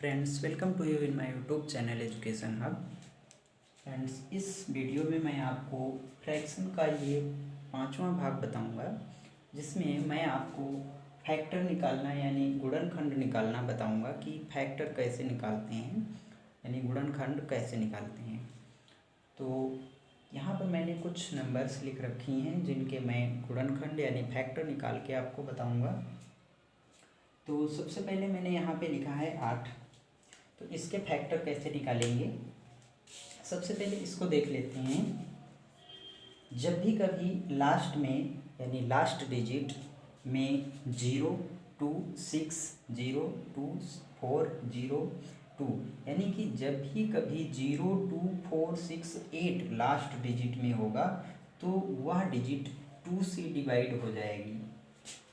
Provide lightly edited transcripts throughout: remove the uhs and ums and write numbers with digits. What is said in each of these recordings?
Friends, welcome to you in my YouTube channel education hub. Friends, इस video में मैं आपको फ्रैक्शन का ये 5वां भाग बताऊंगा, जिसमें मैं आपको फैक्टर निकालना यानी गुणनखंड निकालना बताऊंगा कि फैक्टर कैसे निकालते हैं यानी गुणनखंड कैसे निकालते हैं। तो यहाँ पर मैंने कुछ नंबर्स लिख रखी हैं जिनके मैं गुणनखंड यानी फैक्टर निकाल के आपको बताऊँगा। तो सबसे पहले मैंने यहाँ पे लिखा है 8। तो इसके फैक्टर कैसे निकालेंगे, सबसे पहले इसको देख लेते हैं। जब भी कभी लास्ट में यानी लास्ट डिजिट में 0, 2, 6, 0, 2, 4, 0, 2 यानी कि जब भी कभी 0, 2, 4, 6, 8 लास्ट डिजिट में होगा तो वह डिजिट 2 से डिवाइड हो जाएगी,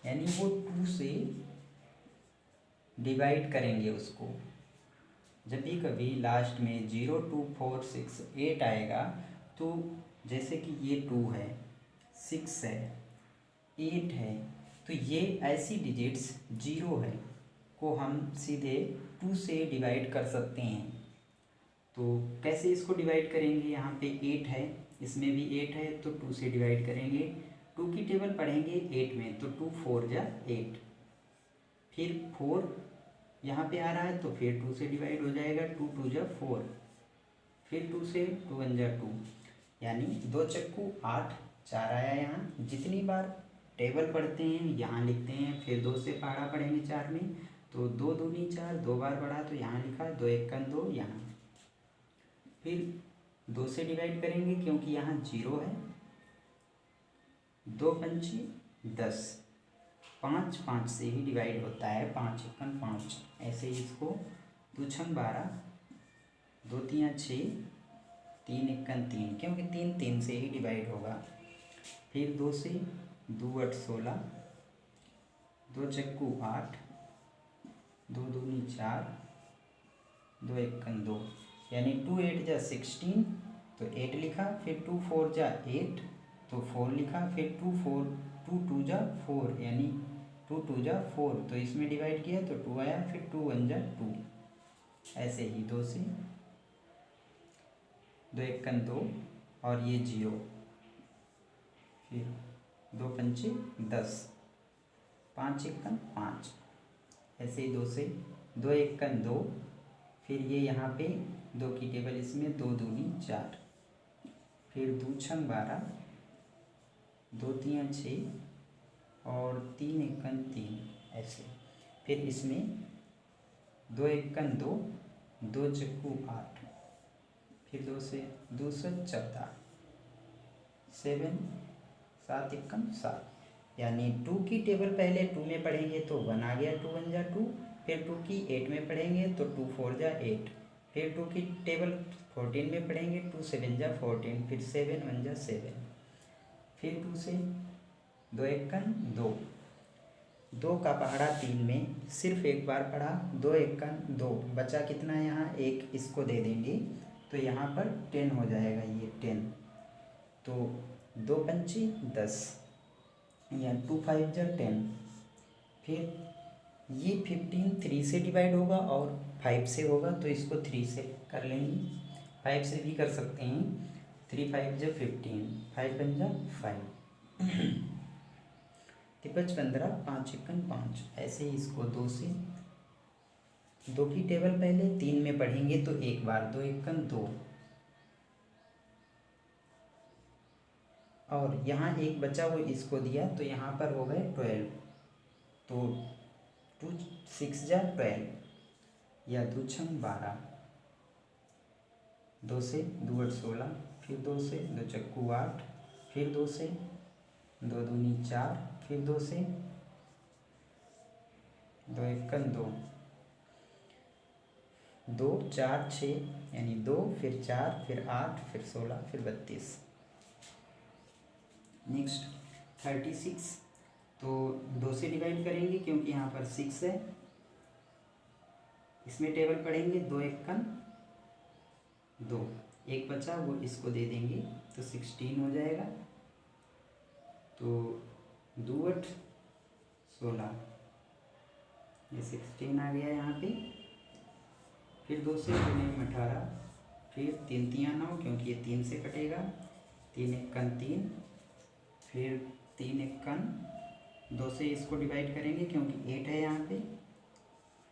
यानी वो 2 से डिवाइड करेंगे उसको। जब भी कभी लास्ट में 0, 2, 4, 6, 8 आएगा तो जैसे कि ये 2 है, 6 है, 8 है, तो ये ऐसी डिजिट्स 0 है को हम सीधे 2 से डिवाइड कर सकते हैं। तो कैसे इसको डिवाइड करेंगे, यहाँ पे 8 है, इसमें भी 8 है तो 2 से डिवाइड करेंगे। 2 की टेबल पढ़ेंगे 8 में तो 2 4 जा 8, फिर 4 यहाँ पे आ रहा है तो फिर 2 से डिवाइड हो जाएगा, 2 2 जा 4, फिर 2 से 2 1 जा 2, यानी 2 चक्कू 8, 4 आया। यहाँ जितनी बार टेबल पढ़ते हैं यहाँ लिखते हैं, फिर 2 से पहाड़ा पढ़ेंगे 4 में तो 2 दूनी 4, 2 बार पढ़ा तो यहाँ लिखा है 2 1 2 यहाँ, फिर 2 से डिवाइड करेंगे क्योंकि यहाँ 0 है, 2 पंची 10, 5 5 से ही डिवाइड होता है, 5 1 5, ऐसे ही इसको 2 6 12, 2 3 6, 3 1 3, क्योंकि 3 3 से ही डिवाइड होगा। फिर 2 से 2 8 16, 2 चक्कू 8, 2 दूनी 4, 2 1 2, यानी 2 8 जा 16 तो 8 लिखा, फिर 2 4 जा 8 तो 4 लिखा, फिर 2 4 2 2 जा 4 यानी 2 2 जा 4 तो इसमें डिवाइड किया तो 2 आया, फिर 2 1 जा 2, ऐसे ही 2 से 2 1 2 और ये 0, फिर 2 पंचे 10, 5 1 5, ऐसे ही 2 से 2 1 2, फिर ये यहाँ पे 2 की टेबल, इसमें 2 दूनी 4, फिर 2 6 12, 2 3 6 और 3 1 3, ऐसे। फिर इसमें 2 1 2, 2 चक्कू 8, फिर 2 से 2 से 14, 7 7 1 7, यानी 2 की टेबल पहले 2 में पढ़ेंगे तो 1 आ गया, 2 1 जा 2, फिर 2 की 8 में पढ़ेंगे तो 2 4 जा 8, फिर 2 की टेबल 14 में पढ़ेंगे 2 7 जा 14, फिर 7 1 जा 7, फिर 2 से 2 1 2, 2 का पहाड़ा 3 में सिर्फ एक बार पढ़ा, 2 1 2, बचा कितना यहाँ 1, इसको दे देंगे तो यहाँ पर 10 हो जाएगा, ये 10, तो 2 पंची 10 या 2 5 जा 10, फिर ये 15 3 से डिवाइड होगा और 5 से होगा तो इसको 3 से कर लेंगे, 5 से भी कर सकते हैं, 3 5 जा 15, 5 1 जा 5, 5 15, 5 1 5, ऐसे ही इसको 2 से 2 की टेबल पहले 3 में पढ़ेंगे तो एक बार 2 1 2, और यहाँ एक बचा वो इसको दिया तो यहाँ पर हो गए 12, तो 2 6 जा 12 या 2 6 12, 2 से 2 8 16, फिर 2 से 2 चक्कू 8, फिर 2 से 2 दूनी 4, फिर 2 से 2 1 2, 2 4 6 यानी 2 फिर 4 फिर 8 फिर 16 फिर 32। नेक्स्ट 36, तो 2 से डिवाइड करेंगे क्योंकि यहाँ पर 6 है, इसमें टेबल पढ़ेंगे 2 1 2, एक बचा वो इसको दे देंगे तो 16 हो जाएगा, तो 2 8 16, ये 16 आ गया यहाँ पे, फिर 2 से 2 18, फिर 3 तियाँ 9 क्योंकि ये 3 से कटेगा, 3 एकन 3, फिर 3 एकन 2 से इसको डिवाइड करेंगे क्योंकि 8 है यहाँ पे,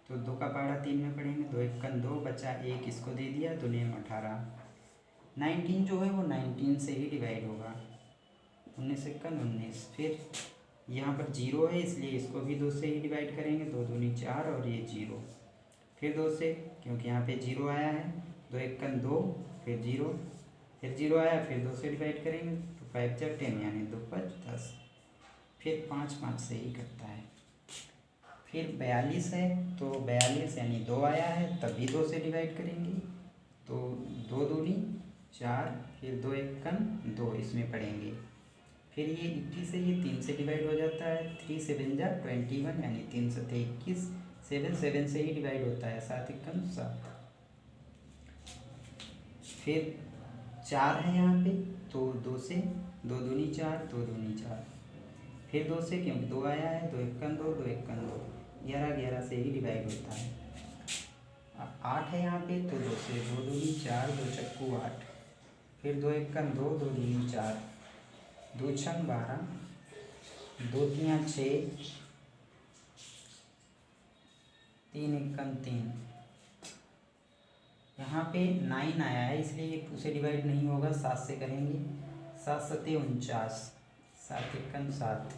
तो 2 का पहाड़ा 3 में पढ़ेंगे, 2 एकन 2 बचा 1 इसको दे दिया, 2 ने 18। 19 जो है वो 19 से ही डिवाइड होगा, 19 एकन 19। फिर यहाँ पर 0 है इसलिए इसको भी 2 से ही डिवाइड करेंगे, 2 दूनी 4 और ये 0। फिर 2 से क्योंकि यहाँ पे 0 आया है, 2 एकन 2, फिर 0, फिर 0 आया, फिर 2 से डिवाइड करेंगे, तो 5 × 10 यानी 2 × 5 10। फिर 5 5 से ही करता है। फिर 42 है तो 42 यानी 2 आया है तब भी 2 से डिवाइड करेंगे, तो 2 दूनी 4, फिर 2 एकन 2 इसमें पढ़ेंगे। फिर ये 80 से ये 3 से डिवाइड हो जाता है, 3 7 जा 21 यानी 3 7 21, 7 7 से ही डिवाइड होता है, 7 एकन 7। फिर 4 है यहाँ पे तो 2 से 2 दूनी 4, 2 दूनी 4, फिर 2 से क्योंकि 2 आया है, 2 एकन 2, 2 एकन 2, 11 11 से ही डिवाइड होता है। 8 है यहाँ पे तो 2 से 2 दूनी 4, 2 चक्कू 8, फिर 2 एकन 2, 2 दूनी 4, 2 छंग 12, 2 तियाँ 6, 3 एकन 3। यहाँ पे 9 आया है इसलिए ये 2 से डिवाइड नहीं होगा, 7 से करेंगे, 7 7 49, 7 एकन 7।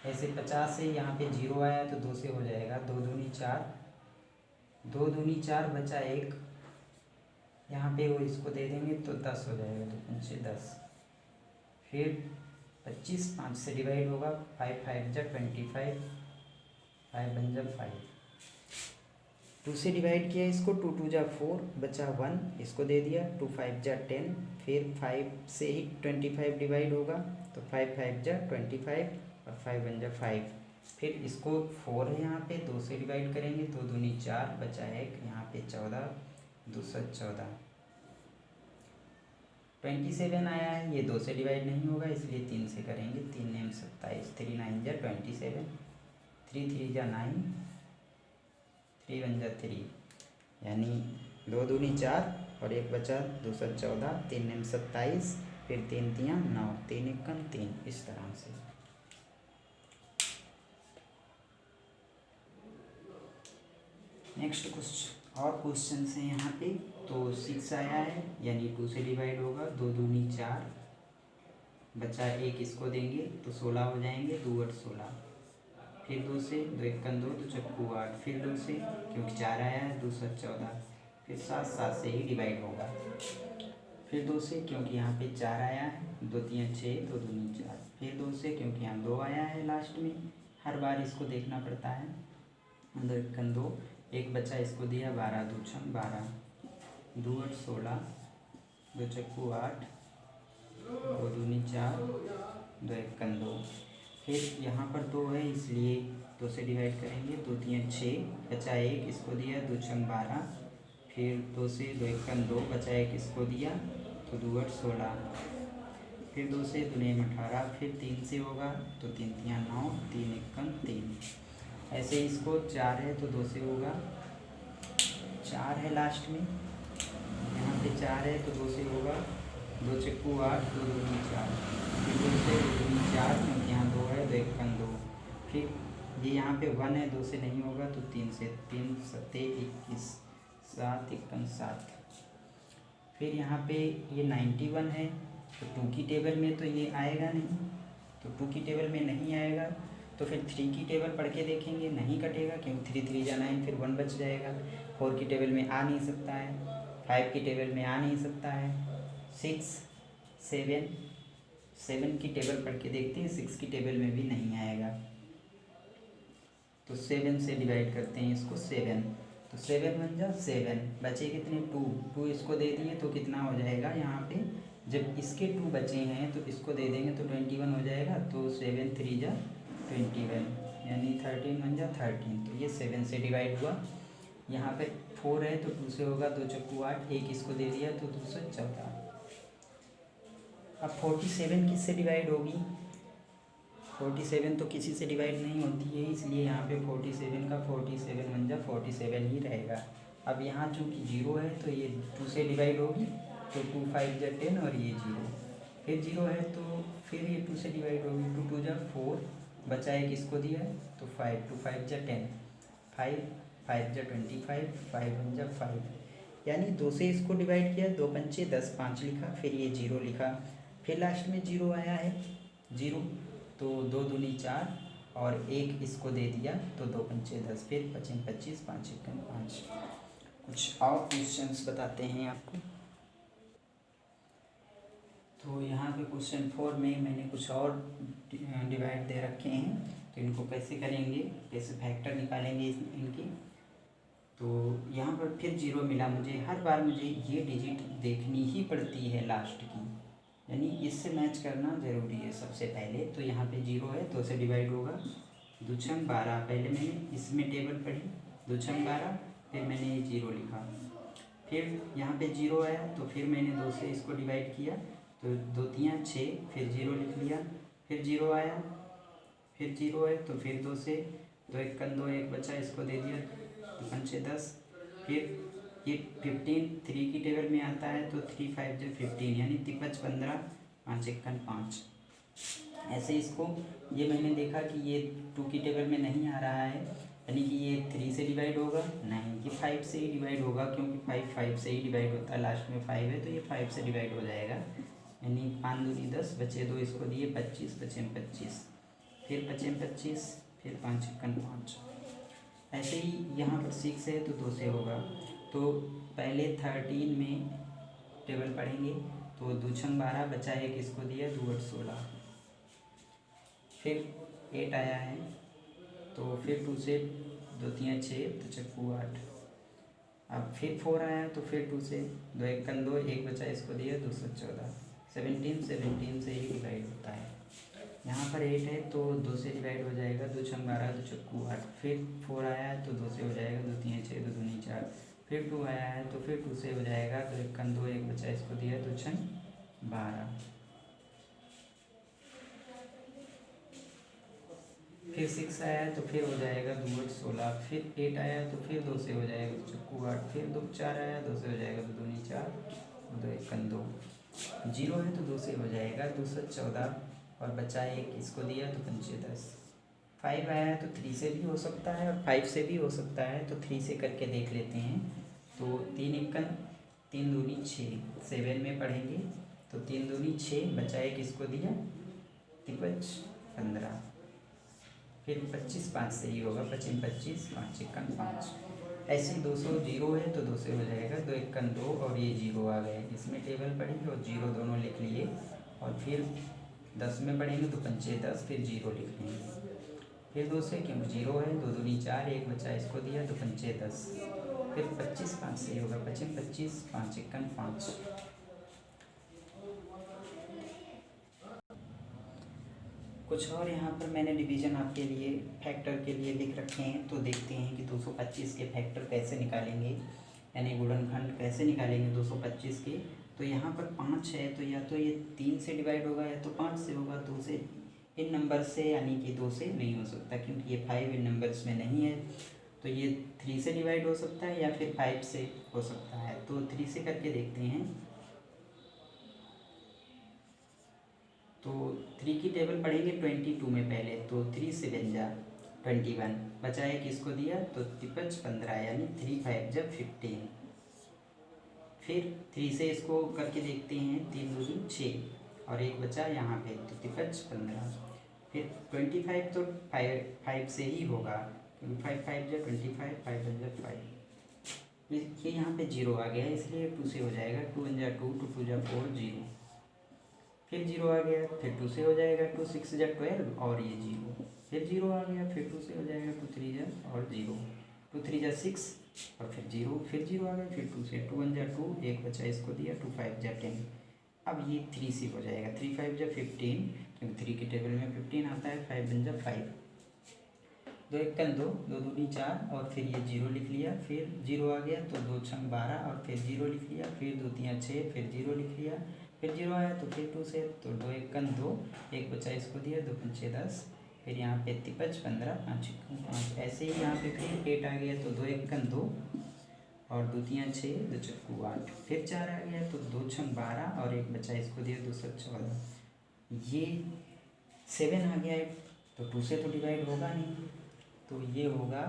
ऐसे 50 से यहाँ पे 0 आया तो 2 से हो जाएगा, 2 दूनी 4, 2 दूनी 4 बचा 1, यहाँ पे वो इसको दे देंगे तो 10 हो जाएगा, 2 पंचे 10। फिर 25 5 से डिवाइड होगा, 5 5 जा 25, 5 1 जा 5, 2 से डिवाइड किया इसको, 2 2 जा 4 बचा 1 इसको दे दिया, 2 5 जा 10, फिर 5 से ही 25 डिवाइड होगा तो 5 5 जा 25 और 5 1 जा 5। फिर इसको 4 है यहाँ पे 2 से डिवाइड करेंगे, 2 दूनी 4 बचा 1, यहाँ पे 14, 2 14। 27 आया है, ये 2 से डिवाइड नहीं होगा इसलिए 3 से करेंगे, 3 नेम 27, 3 9 जा 27, 3 3 जा 9, 3 1 जा 3 यानी 2 दूनी 4 और 1 बचा, 2 14, 3 नेम 27, फिर 3 तियाँ 9, 3 एकन 3, इस तरह से। नेक्स्ट कुछ और क्वेश्चन हैं यहाँ पे, तो 6 आया है यानी 2 से डिवाइड होगा, 2 दूनी 4 बचा 1 इसको देंगे तो 16 हो जाएंगे, 2 8 16, फिर 2 से 2 एकन 2, 2 चक्कू 8, फिर 2 से क्योंकि 4 आया है 2 7 14, फिर 7 7 से ही डिवाइड होगा, फिर 2 से क्योंकि यहाँ पे 4 आया है, 2 तियाँ 6, 2 दूनी 4, फिर 2 से क्योंकि यहाँ 2 आया है लास्ट में, हर बार इसको देखना पड़ता है, 2 एकन 2, 1 बचा इसको दिया, 12 2 छंग 12, 2 8 16, 2 चक्कू 8, 2 दूनी 4, 2 एकन 2, फिर यहाँ पर 2 है इसलिए 2 से डिवाइड करेंगे, 2 तियाँ 6 बचा 1 इसको दिया, 2 छंग 12, फिर 2 से 2 एकन 2 बचा 1 इसको दिया तो 2 8 16, फिर 2 से 2 नेम 18, फिर 3 से होगा तो 3 तियाँ 9, 3 एकन 3। ऐसे इसको 4 है तो 2 से होगा, 4 है लास्ट में, यहाँ पे 4 है तो 2 से होगा, 2 चक्कू 8, 2 दूनी 4, फिर 2 से 2 दूनी 4 क्योंकि यहाँ 2 है, 2 एकन 2, फिर ये यहाँ पे 1 है 2 से नहीं होगा तो 3 से, 3 7 21, 7 एकन 7। फिर यहाँ पे ये 91 है तो 2 की टेबल में तो ये आएगा नहीं, तो 2 की टेबल में नहीं आएगा तो फिर 3 की टेबल पढ़ के देखेंगे, नहीं कटेगा क्योंकि 3 3 जा 9, फिर 1 बच जाएगा, 4 की टेबल में आ नहीं सकता है, 5 की टेबल में आ नहीं सकता है, 6 7 7 की टेबल पढ़ के देखते हैं, 6 की टेबल में भी नहीं आएगा, तो 7 से डिवाइड करते हैं इसको, 7 तो 7 1 जा 7, बचे कितने 2, 2 इसको दे दिए तो कितना हो जाएगा, यहाँ पे जब इसके 2 बचे हैं तो इसको दे देंगे तो 21 हो जाएगा, तो 7 3 जा 21 यानी 13 1 जा 13, तो ये 7 से डिवाइड हुआ। यहाँ पे 4 है तो 2 से होगा, 2 चक्कू 8, 1 इसको दे दिया तो 2 14। अब 47 किससे डिवाइड होगी, 47 तो किसी से डिवाइड नहीं होती है, इसलिए यहाँ पे 47 का 47 1 जा 47 ही रहेगा, अब यहाँ चूँकि जीरो है तो ये 2 से डिवाइड होगी, तो 2 5 जा 10 और ये जीरो, फिर जीरो है तो फिर ये 2 से डिवाइड होगी, 2 2 जा 4, बचा एक इसको दिया है तो 5, 2 5 जा 10, 5 5 जा 25, 5 1 जा 5, यानी 2 से इसको डिवाइड किया, 2 पंचे 10, 5 लिखा, फिर ये जीरो लिखा, फिर लास्ट में जीरो आया है, जीरो, तो 2 दूनी 4 और एक इसको दे दिया तो 2 पंचे 10, फिर 5 25, 5 1 5। कुछ और क्वेश्चंस बताते हैं आपको। तो यहाँ पे क्वेश्चन 4 में मैंने कुछ और डिवाइड दे रखे हैं, तो इनको कैसे करेंगे, कैसे फैक्टर निकालेंगे इनकी। तो यहाँ पर फिर जीरो मिला मुझे, हर बार मुझे ये डिजिट देखनी ही पड़ती है लास्ट की, यानी इससे मैच करना ज़रूरी है सबसे पहले। तो यहाँ पे जीरो है, 2 से डिवाइड होगा, 2 छंग 12, पहले मैंने इसमें टेबल पढ़ी, 2 छंग 12, फिर मैंने ये जीरो लिखा, फिर यहाँ पे जीरो आया तो फिर मैंने 2 से इसको डिवाइड किया, तो 2 3 6, फिर जीरो लिख लिया, फिर जीरो आया, फिर जीरो है तो फिर 2 से 2 1 2, एक बचा इसको दे दिया, तो 5 10, फिर ये 15 3 की टेबल में आता है तो 3 5 जो 15, यानी 53 15, 5 1 5। ऐसे इसको ये मैंने देखा कि ये 2 की टेबल में नहीं आ रहा है, यानी कि ये 3 से डिवाइड होगा, नहीं ये 5 से ही डिवाइड होगा, क्योंकि 5 5 से ही डिवाइड होता है, लास्ट में 5 है तो ये 5 से डिवाइड हो जाएगा, यानी 5 दूनी 10, बचे 2 इसको दिए 25, 25 25, फिर 25 25, फिर 5 1 5। ऐसे ही यहाँ पर 6 है तो 2 से होगा, तो पहले 13 में टेबल पढ़ेंगे, तो 2 छंग 12, बचा एक इसको दिया, 2 8 16, फिर 8 आया है तो फिर 2 से 2 3 6, तो चक्कू 8, अब फिर 4 आया तो फिर 2 से 2 1 2, एक बचा इसको दिया, 214, 17 से ही डिवाइड होता है। यहाँ पर 8 है तो 2 से डिवाइड हो जाएगा, 2 छंग 12, 2 चक्कू 8, फिर 4 आया है तो 2 से हो जाएगा, 2 3 6, 2 दूनी 4, फिर 2 आया है तो फिर 2 से हो जाएगा, तो 1 2, एक बचा इसको दिया, 2 छंग 12, फिर 6 आया है तो फिर हो जाएगा 2 8 16, फिर 8 आया है तो फिर 2 से हो जाएगा, 2 चक्कू 8, फिर 2 4 आया 2 से हो जाएगा, 2 दूनी 4, 2 1 2, जीरो है तो 2 से हो जाएगा, 214, और बचा एक इसको दिया तो 5 10, 5 आया है तो 3 से भी हो सकता है और 5 से भी हो सकता है, तो 3 से करके देख लेते हैं। तो 3 1 3 दूनी 6, 7 में पढ़ेंगे तो 3 दूनी 6, बचा एक इसको दिया, 53 15, फिर 25 5 से ही होगा, 25 25, 5 1 5। ऐसे 200 जीरो है तो 2 से हो जाएगा, 2 1 2, और ये जीरो आ गए, इसमें टेबल पढ़ेंगे और जीरो दोनों लिख लिए, और फिर 10 में पढ़ेंगे तो 5 10, फिर जीरो लिख लेंगे, फिर 2 से क्योंकि जीरो है, 2 दूनी 4, एक बचा इसको दिया तो 5 10, फिर 25 5 से ही होगा, 25 25, 5 1 5। कुछ और यहाँ पर मैंने डिवीज़न आपके लिए फैक्टर के लिए लिख रखे हैं, तो देखते हैं कि 225 के फैक्टर कैसे निकालेंगे, यानी गुणनखंड कैसे निकालेंगे 225 के। तो यहाँ पर 5 है तो या तो ये 3 से डिवाइड होगा या तो 5 से होगा, 2 से इन नंबर से, यानी कि 2 से नहीं हो सकता क्योंकि ये 5 इन नंबर्स में नहीं है, तो ये 3 से डिवाइड हो सकता है या फिर 5 से हो सकता है। तो 3 से करके देखते हैं, तो 3 की टेबल पढ़ेंगे 22 में पहले, तो 3 से 21, बचा है किसको दिया तो 53 15, यानी 3 5 जब 15, फिर 3 से इसको करके देखते हैं, 3 2 6, और एक बचा यहाँ पे तो 53 15, फिर 25 तो 5 से ही होगा क्योंकि 5 5 जब 25, 5 जब 5, ये यहाँ पे जीरो आ गया है इसलिए 2 से हो जाएगा, 2 1 2, 2 2 4 0, फिर जीरो आ गया, फिर 2 से हो जाएगा, 2 6 12, और ये जीरो, फिर जीरो आ गया, फिर 2 से हो जाएगा, 2 3 और जीरो, 2 3 6, और फिर जीरो, फिर जीरो आ गया, फिर 2 से, 2 1 2, एक बचा इसको दिया, 2 5 10, अब ये 3 से हो जाएगा, 3 5 15, क्योंकि 3 की टेबल में 15 आता है, 5 1 5, 2 1 2, 2 दूनी 4, और फिर ये जीरो लिख लिया, फिर जीरो आ गया तो 2 6 12, और फिर जीरो लिख लिया, फिर 2 3 6, फिर जीरो लिख लिया, फिर जीरो आया तो फिर 2 से, तो 2 1 2, एक बचा इसको दिया, 2 5 10, फिर यहाँ पे 53 15, 5 1 5, ऐसे ही यहाँ पे फिर 8 आ गया तो 2 1 2, और दो तियाँ 6, दो चक्कू 8, फिर 4 आ गया तो 2 छंग 12 और एक बचा इसको दिया 2 7 14। ये 7 आ गया है तो 2 से तो डिवाइड होगा नहीं, तो ये होगा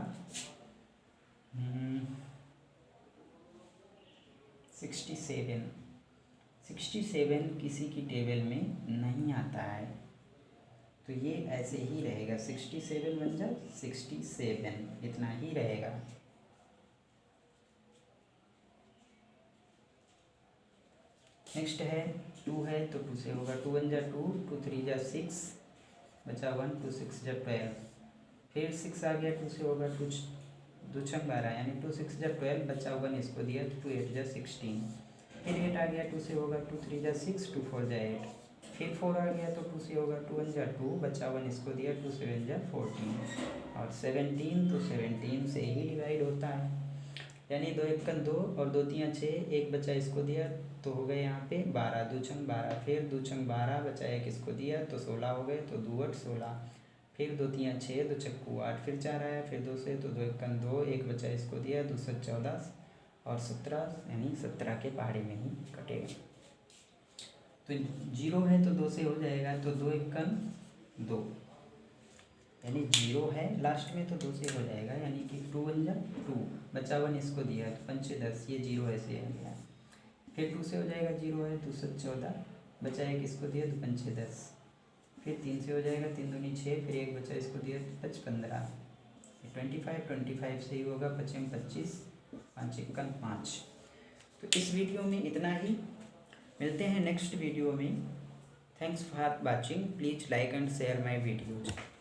67। 67 किसी की टेबल में नहीं आता है, तो ये ऐसे ही रहेगा। 67 बन जाए 67, इतना ही रहेगा। नेक्स्ट है 2 है तो 2 से होगा 2 1 जा 2, 2 3 जा 6, बचा 1, 2 6 जा 12, फिर 6 आ गया 2 से होगा 2 2 छंग 12 यानी 2 6 जा 12, बचा 1 इसको दिया तो 2 8 जा 16, फिर 8 आ गया 2 से होगा 2 3 जा 6, 2 4 जा 8, फिर 4 आ गया तो 2 से होगा 2 1 जा 2, बचा 1 इसको दिया 2 7 जा 14, और 17 तो 17 से ही डिवाइड होता है, यानी 2 1 2 और 2 3 6, एक बचा इसको दिया तो हो गए यहाँ पे 12, 2 छंग 12, फिर 2 छंग 12 बचा एक इसको दिया तो 16 हो गए, तो 2 8 16, फिर 2 3 6, 2 चक्कू 8, फिर 4 आया, फिर 2 से तो 2 1 2, एक बचा इसको दिया 2 7 14 और 17, यानी 17 के पहाड़े में ही कटेगा। तो 0 है तो 2 से हो जाएगा, तो 2 1 2, यानी 0 है लास्ट में तो 2 से हो जाएगा, यानी कि 2 1 जा 2, बचा 1 इसको दिया तो 5 10, ये 0 ऐसे आ गया। फिर 2 से हो जाएगा 0 है 2 7 14, बचा एक इसको दिया तो 5 10, फिर 3 से हो जाएगा 3 दूनी 6, फिर एक बचा इसको दिया तो 5 15, 25 से ही होगा 5 25, 5 1 5। तो इस वीडियो में इतना ही, मिलते हैं नेक्स्ट वीडियो में। Thanks for watching, please like and share my videos.